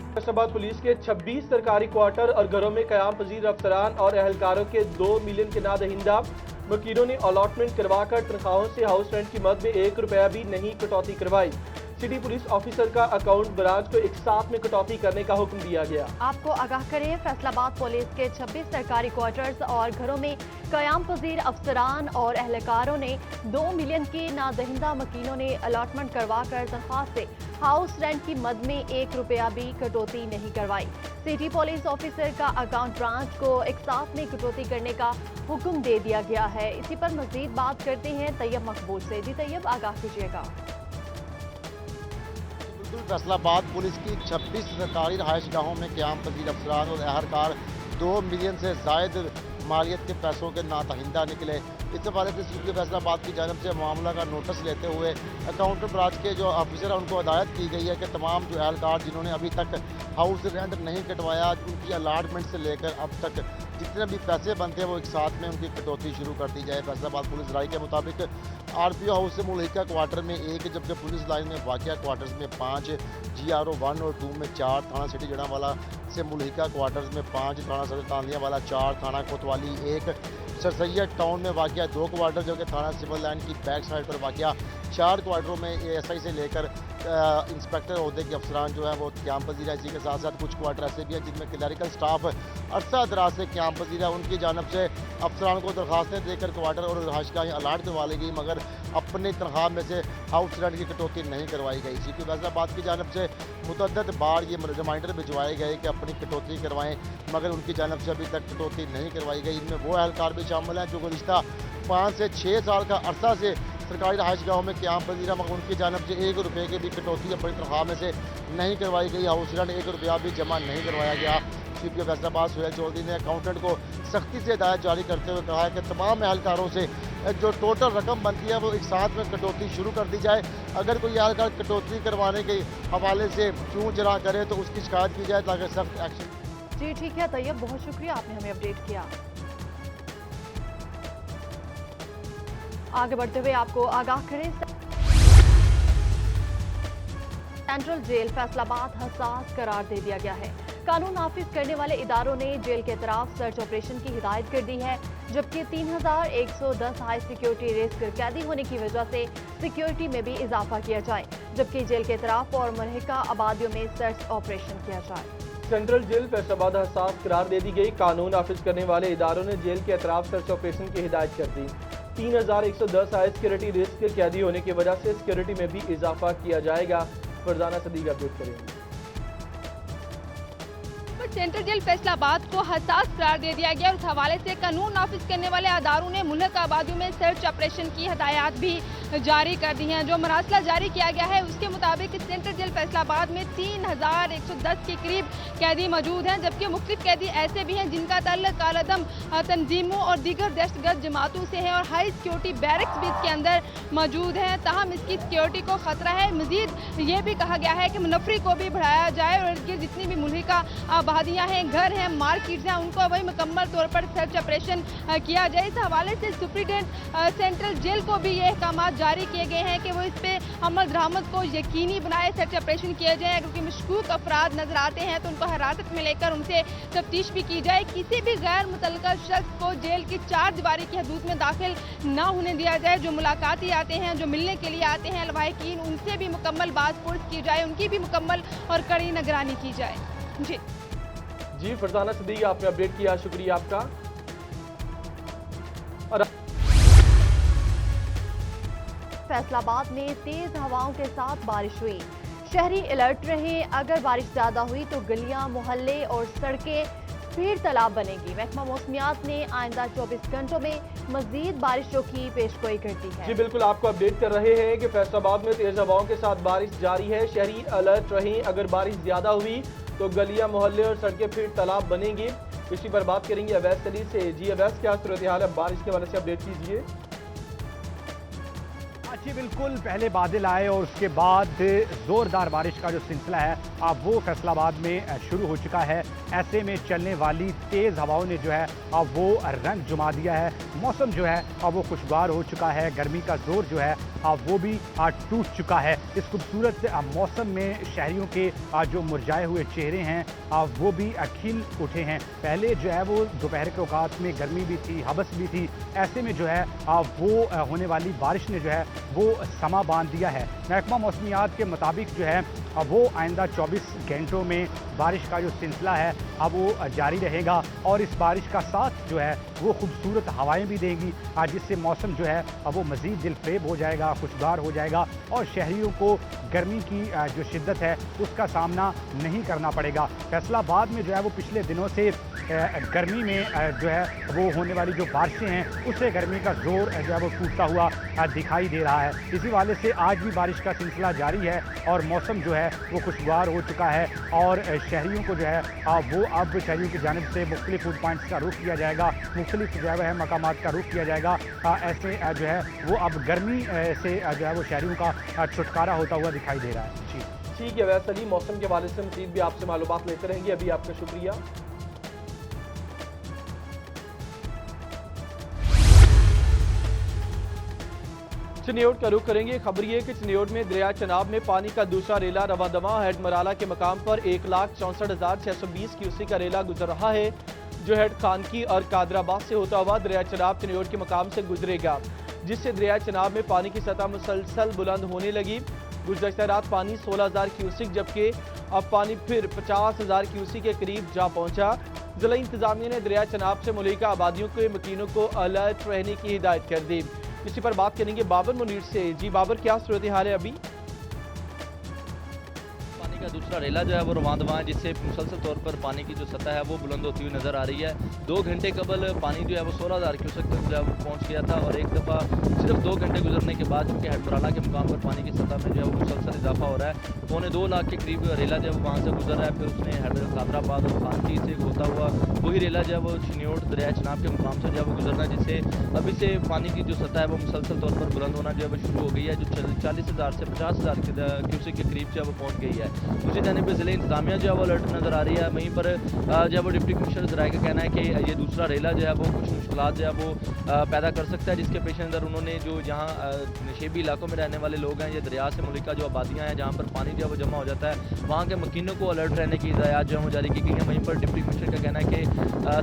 Faisalabad police के 26 सरकारी quarter और घरों में कयाम पजीर अफसरान और अहलकारों के 2 मिलियन के नादहिंदा वकीलों ने अलॉटमेंट करवाकर तनख्वाहों से हाउस रेंट की मद में 1 रुपया भी नहीं कटौती करवाई। सिटी पुलिस ऑफिसर का अकाउंट ब्रांच को एक साथ में कटौती करने का हुक्म दिया गया। आपको आगाह करें, फैसलाबाद पुलिस के 26 सरकारी क्वार्टर्स और घरों में कयाम पजीर अफसरान और अहलकारों ने 2 मिलियन के नादहिंदा वकीलों ने अलॉटमेंट करवाकर तनख्वाह से हाउस रेंट की मद में 1 रुपया भी कटौती नहीं करवाई। सिटी पुलिस ऑफिसर का अकाउंट ब्रांच को एक साथ में कटौती करने का हुक्म दे दिया गया है। इसी पर मजीद बात करते हैं तैयब मकबूल से। जी तैयब, आगाह कीजिएगा। फैसलाबाद पुलिस की 26 सरकारी रहायश गाहों में क़याम पजीर अफसरान और अहलकार 2 मिलियन से जायद मालियत के पैसों के नादहिंदा निकले। इस हवाले से सीपीओ फैसलाबाद की जानब से मामला का नोटिस लेते हुए अकाउंटेंट ब्रांच के जो ऑफिसर हैं उनको हिदायत की गई है कि तमाम जो अहलकार जिन्होंने अभी तक हाउस रेंट नहीं कटवाया, उनकी अलाटमेंट से लेकर अब तक जितने भी पैसे बनते हैं वो एक साथ में उनकी कटौती शुरू कर दी जाए। फैसलाबाद पुलिस राय के मुताबिक आरपीओ हाउस से मुल्हिका क्वार्टर में 1, जबकि पुलिस लाइन में वाक़िया क्वार्टर्स में 5, GRO 1 और 2 में 4, थाना सिटी जड़ावाला से मुल्हिका क्वार्टर्स में 5, थाना सदर तांदियावाला 4, थाना कोतवाली 1, सर सैयद टाउन में वाक़िया 2 क्वार्टर, जबकि थाना सिविल लाइन की बैक साइड पर वाक़िया 4 क्वार्टरों में ASI से लेकर इंस्पेक्टर अहदे के अफसरान जो है वो क़याम पजीर है। इसी के साथ साथ कुछ क्वार्टर ऐसे भी हैं जिनमें क्लरिकल स्टाफ अरसा दराज से क़याम पजीर है। उनकी जानब से अफसरान को दरखास्तें देकर क्वार्टर और रहायशगाहें अलाट करवा ली गई, मगर अपनी तनख्वाह में से हाउस रेंट की कटौती नहीं करवाई गई। सीपी फैसलाबाद की जानब से मुतअद्दिद बार ये रिमाइंडर भिजवाए गए कि अपनी कटौती करवाएं, मगर उनकी जानब से अभी तक कटौती नहीं करवाई गई। इनमें वो अहलकार भी शामिल हैं जो गुज़िश्ता 5 से 6 साल का अरसा से सरकारी रहायश गाहों में क़याम पजीर है, मगर उनकी जानब से 1 रुपये की भी कटौती अपनी तनख्वाह में से नहीं करवाई गई। हाउस रेंट 1 रुपया भी जमा नहीं करवाया गया। सीपीओ फैसलाबाद सुहेल चौधरी ने अकाउंटेंट को सख्ती से हिदायत जारी करते हुए कहा है कि तमाम अहलकारों से जो टोटल रकम बनती है वो एक साथ में कटौती शुरू कर दी जाए। अगर कोई अहलकार कटौती करवाने के हवाले से क्यों जरा करे तो उसकी शिकायत की जाए ताकि सख्त एक्शन। जी ठीक है तैयब, बहुत शुक्रिया, आपने हमें अपडेट किया। आगे बढ़ते हुए आपको आगाह करें, सेंट्रल जेल फैसलाबाद हसास करार दे दिया गया है। कानून नाफिज करने वाले इदारों ने जेल के तरफ सर्च ऑपरेशन की हिदायत कर दी है, जबकि 3110 हाई सिक्योरिटी रिस्क कैदी होने की वजह से सिक्योरिटी में भी इजाफा किया जाए, जबकि जेल के तरफ और मुल्हिका आबादियों में सर्च ऑपरेशन किया जाए। सेंट्रल जेल फैसलाबाद हसास करार दे दी गई। कानून नाफिज करने वाले इदारों ने जेल के अतराफ सर्च ऑपरेशन की हिदायत कर दी। 3110 हाई सिक्योरिटी रिस्क के कैदी होने की वजह से सिक्योरिटी में भी इजाफा किया जाएगा। फरजाना सदीक अपडेट करेंगे। सेंट्रल जेल फैसलाबाद को हसास करार दे दिया गया और उस हवाले से कानून नाफिज करने वाले अदारों ने मुल्हिका आबादियों में सर्च ऑपरेशन की हदायत भी जारी कर दी हैं। जो मरासला जारी किया गया है उसके मुताबिक सेंट्रल जेल फैसलाबाद में 3110 के करीब कैदी मौजूद हैं, जबकि मुख्तलिफ कैदी ऐसे भी हैं जिनका ताल्लुक कालादम तंजीमों और दीगर दहशतगर्द जमातों से है और हाई सिक्योरिटी बैरक्स भी इसके अंदर मौजूद हैं। ताहम इसकी सिक्योरिटी को खतरा है। मजीद ये भी कहा गया है कि मुनफरी को भी बढ़ाया जाए और इसकी जितनी भी मुल्हिका आबादियाँ हैं, घर हैं, मार्केट्स हैं, उनको वही मुकम्मल तौर पर सर्च ऑपरेशन किया जाए। इस हवाले से सुप्रीडेंट सेंट्रल जेल को भी ये अहकाम जारी किए गए हैं कि वो इस पे अमल दरामद को यकीनी बनाए, सर्च ऑपरेशन किए जाए। अगर कोई मशकूक अफराद नजर आते हैं तो उनको हिरासत में लेकर उनसे तफ्तीश भी की जाए। किसी भी गैर मुतल्लिका शख्स को जेल की 4 दीवारी की हदूद में दाखिल ना होने दिया जाए। जो मुलाकाती आते हैं, जो मिलने के लिए आते हैं लवाहिकीन, उनसे भी मुकम्मल बात पुरस की जाए, उनकी भी मुकम्मल और कड़ी निगरानी की जाए। जी फरजाना सदीक, आपने अपडेट किया, शुक्रिया आपका। और फैसलाबाद में तेज हवाओं के साथ बारिश हुई। शहरी अलर्ट रहे, अगर बारिश ज्यादा हुई तो गलियां, मोहल्ले और सड़कें फिर तालाब बनेगी। महकमा मौसमियात ने आइंदा 24 घंटों में मजीद बारिशों की पेशगोई कर दी है। जी बिल्कुल, आपको अपडेट कर रहे हैं कि फैसलाबाद में तेज हवाओं के साथ बारिश जारी है। शहरी अलर्ट रहें, अगर बारिश ज्यादा हुई तो गलियां, मोहल्ले और सड़कें फिर तालाब बनेंगी। इसी पर बात करेंगे अवैस अली से। जी अवैस, क्या सूरत हाल है बारिश के हवाले से अपडेट कीजिए। जी बिल्कुल, पहले बादल आए और उसके बाद ज़ोरदार बारिश का जो सिलसिला है अब वो फैसलाबाद में शुरू हो चुका है। ऐसे में चलने वाली तेज़ हवाओं ने जो है अब वो रंग जुमा दिया है। मौसम जो है अब वो खुशगवार हो चुका है। गर्मी का जोर जो है अब वो भी टूट चुका है। इस खूबसूरत मौसम में शहरियों के जो मुरझाए हुए चेहरे हैं वो भी खिल उठे हैं। पहले जो है वो दोपहर के औकात में गर्मी भी थी, हबस भी थी। ऐसे में जो है वो होने वाली बारिश ने जो है वो समा बांध दिया है। महकमा मौसमियात के मुताबिक जो है अब वो आइंदा 24 घंटों में बारिश का जो सिलसिला है अब वो जारी रहेगा और इस बारिश का साथ जो है वो खूबसूरत हवाएं भी देंगी, जिससे मौसम जो है अब वो मज़ीद दिलफरेब हो जाएगा, खुशगवार हो जाएगा और शहरियों को गर्मी की जो शिद्दत है उसका सामना नहीं करना पड़ेगा। फैसलाबाद में जो है वो पिछले दिनों से गर्मी में जो है वो होने वाली जो बारिशें हैं उससे गर्मी का जोर जो है वो टूटता हुआ दिखाई दे रहा है। इसी वाले से आज भी बारिश का सिलसिला जारी है और मौसम जो है वो खुशगवार हो चुका है और शहरियों को जो है वो अब शहरियों की जानिब से मुख्तलिफ फूड पॉइंट्स का रुख किया जाएगा, मुख्तलिफ जो है मकामात का रुख किया जाएगा। ऐसे जो है वो अब गर्मी से जो है वो शहरियों का छुटकारा होता हुआ दिखाई दे रहा है। जी ठीक है, वैसे अली मौसम के हवाले से मज़ीद भी आपसे मालूमात लेते रहेंगे। अभी आपका शुक्रिया। चिन्योट का रुख करेंगे। खबर ये कि चिन्योट में दरिया चनाब में पानी का दूसरा रेला रवा दवा हेड मराला के मकाम पर 1,64,620 क्यूसेक का रेला गुजर रहा है, जो हेड खानकी और कादराबाद से होता हुआ दरिया चनाब चिन्योट के मकाम से गुजरेगा, जिससे दरिया चनाब में पानी की सतह मुसलसल बुलंद होने लगी। गुज़श्ता रात पानी 16,000 क्यूसेक जबकि अब पानी फिर 50,000 क्यूसेक के करीब जा पहुंचा। जिला इंतजामिया ने दरिया चनाब से मुल्का आबादियों के मकीनों को अलर्ट रहने की हिदायत कर दी। इसी पर बात करेंगे बाबर मुनीर से। जी बाबर, क्या सूरत हाल है अभी? पानी का दूसरा रेला जो है वो रवांदवा है, जिससे मुसलसल तौर पर पानी की जो सतह है वो बुलंद होती हुई नजर आ रही है। 2 घंटे कबल पानी जो है वो 16,000 क्यूसेक तक जो है वो पहुंच गया था और एक दफ़ा सिर्फ 2 घंटे गुजरने के बाद चूँकि हेडमराला के मुकाम पर पानी की सतह में जो है वो मुसलसल इजाफा हो रहा है। 2.25 लाख के करीब रेला जो है वो वहाँ से गुजर रहा है। फिर उसने कादराबाद और खानकी से होता हुआ वही रेला जो है वो चिन्योट दरिया चनाब के मुकाम से जो है वो गुजरना है, जिससे अभी से पानी की जो सतह है वो मुसलसल तौर पर बुलंद होना जो है वो शुरू हो गई है, जो 40,000 से 50,000 क्यूसेक के करीब जो है वो पहुँच गई है। दूसरी जानिब जिले इंतजामिया जो है वो अलर्ट नज़र आ रही है। वहीं पर जो है वो डिप्टी कमिश्नर ज़राए का कहना है कि ये दूसरा रेला जो है वो कुछ मुश्किलात जो है वो पैदा कर सकता है, जिसके पेश नज़र उन्होंने जो जहाँ नशेबी इलाकों में रहने वाले लोग हैं, ये दरिया से मुल्का जो आबादियाँ हैं जहाँ पर पानी जो है वो जमा हो जाता है, वहाँ के मकीनों को अलर्ट रहने की हिदायत जो है वो जारी की गई हैं। वहीं पर डिप्टी कमिश्नर का कहना है कि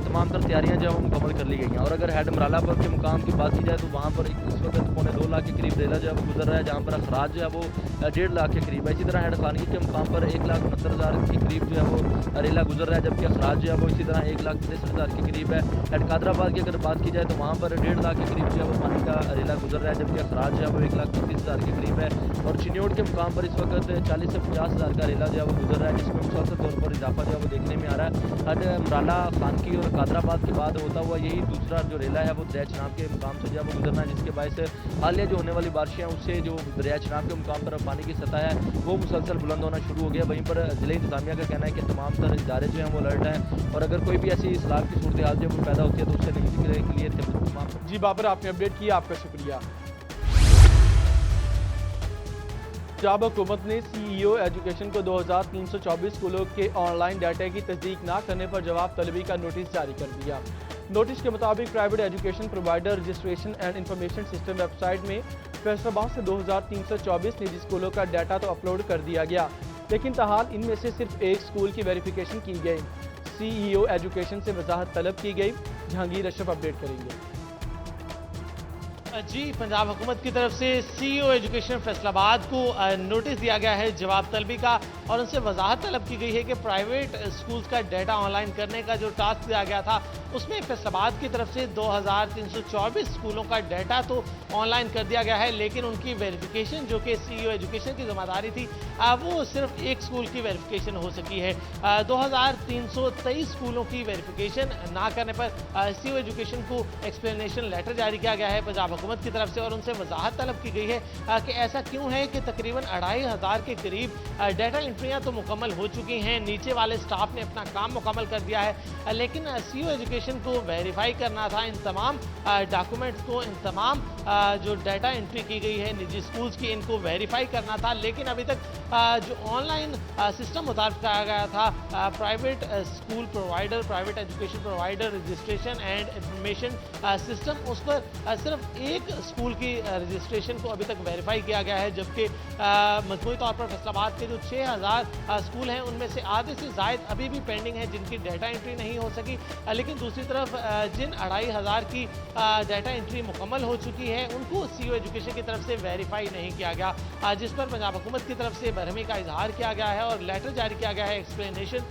तमाम तर तैयारियाँ जो है वो मुकम्मल कर ली गई हैं। और अगर हेड मराला पर के मुकाम की बात की जाए तो वहाँ पर इस वक्त 2.25 लाख के करीब रेला जो है वो गुजर रहा है, जहाँ पर अखराज जो है वो 1.5 लाख के करीब है। इसी तरह हेड खानगी के मुकाम पर 1,69,000 के करीब जो है वो रेला गुजर रहा है, जबकि अखराज जो है वो इसी तरह 1,63,000 के करीब है। हेड कादराबाद की अगर बात की जाए तो वहाँ पर 1.5 लाख के करीब जो है वो पानी का रेला गुजर रहा है, जबकि अखराज जो है वो 1,35,000 के करीब है। और चिन्योट के मुकाम पर इस वक्त 40 से 50,000 का रेला जो है वो गुजर रहा है, जिसमें मुसलसल तौर पर इजाफा जो है वो देखने में आ रहा है। हेड मराला, खानकी और कादराबाद के बाद होता हुआ यही दूसरा जो रेला है वो दरिया चनाब के मुकाम से जो है वो गुजरना है, जिसके बायस हालिया जो होने वाली बारिशें हैं उससे जो दरिया चनाब के मुकाम पर पानी की सतह है वो मुसलसल बुलंद होना शुरू हो गया। वहीं पर जिले इंतजामिया का कहना है कि तमाम तर इदारे जो हैं वो अलर्ट हैं और अगर कोई भी ऐसी इस्लाह की सूरत हाल जो वो पैदा होती है तो उससे निपटने के लिए तमाम। जी बाबर, आपने अपडेट किया, आपका शुक्रिया। पंजाब हुकूमत ने CEO एजुकेशन को 2,324 स्कूलों के ऑनलाइन डाटा की तस्दीक न करने पर जवाब तलबी का नोटिस जारी कर दिया। नोटिस के मुताबिक private education provider registration and information system website में फैसलाबाद से 2,324 निजी स्कूलों का डाटा तो अपलोड कर दिया गया, लेकिन ताहाल इनमें से सिर्फ एक स्कूल की वेरिफिकेशन की गई। CEO एजुकेशन से वजाहत तलब की गई। जहांगीर अशरफ अपडेट करेंगे। जी, पंजाब हुकूमत की तरफ से CEO एजुकेशन फैसलाबाद को नोटिस दिया गया है जवाब तलबी का और उनसे वजाहत तलब की गई है कि प्राइवेट स्कूल्स का डाटा ऑनलाइन करने का जो टास्क दिया गया था उसमें फैसलाबाद की तरफ से 2,324 स्कूलों का डाटा तो ऑनलाइन कर दिया गया है, लेकिन उनकी वेरिफिकेशन जो कि CEO एजुकेशन की जिम्मेदारी थी वो सिर्फ एक स्कूल की वेरिफिकेशन हो सकी है। 2,323 स्कूलों की वेरिफिकेशन ना करने पर CEO एजुकेशन को एक्सप्लेनेशन लेटर जारी किया गया है पंजाब हुकूमत की तरफ से और उनसे वजाहत तलब की गई है कि ऐसा क्यों है कि तकरीबन 2,500 के करीब डाटा एंट्रियां तो मुकम्मल हो चुकी हैं, नीचे वाले स्टाफ ने अपना काम मुकम्मल कर दिया है, लेकिन सीईओ एजुकेशन को वेरीफाई करना था इन तमाम डॉक्यूमेंट्स को, इन तमाम जो डाटा एंट्री की गई है निजी स्कूल्स की, इनको वेरीफाई करना था। लेकिन अभी तक जो ऑनलाइन सिस्टम मुताबिक कहा गया था private school provider, private education provider registration and information system, उस पर सिर्फ एक स्कूल की रजिस्ट्रेशन को अभी तक वेरीफाई किया गया है, जबकि मजमूई तौर पर फैसलाबाद के जो 6000 स्कूल हैं उनमें से आधे से ज़ायद अभी भी पेंडिंग है जिनकी डाटा एंट्री नहीं हो सकी। लेकिन दूसरी तरफ जिन 2500 की डाटा एंट्री मुकम्मल हो चुकी है उनको सीईओ एजुकेशन की तरफ से वेरीफाई नहीं किया गया, जिस पर पंजाब हुकूमत की तरफ से बरहमी का इजहार किया गया है और लेटर जारी किया गया है एक्सप्लेनेशन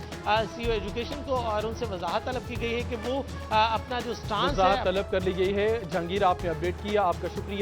सीईओ एजुकेशन को, और उनसे वजाहत तलब की गई है कि वो अपना जो स्टांस है तलब कर ली गई है। जहांगीर, आपने अपडेट किया, आपका शुक्रिया।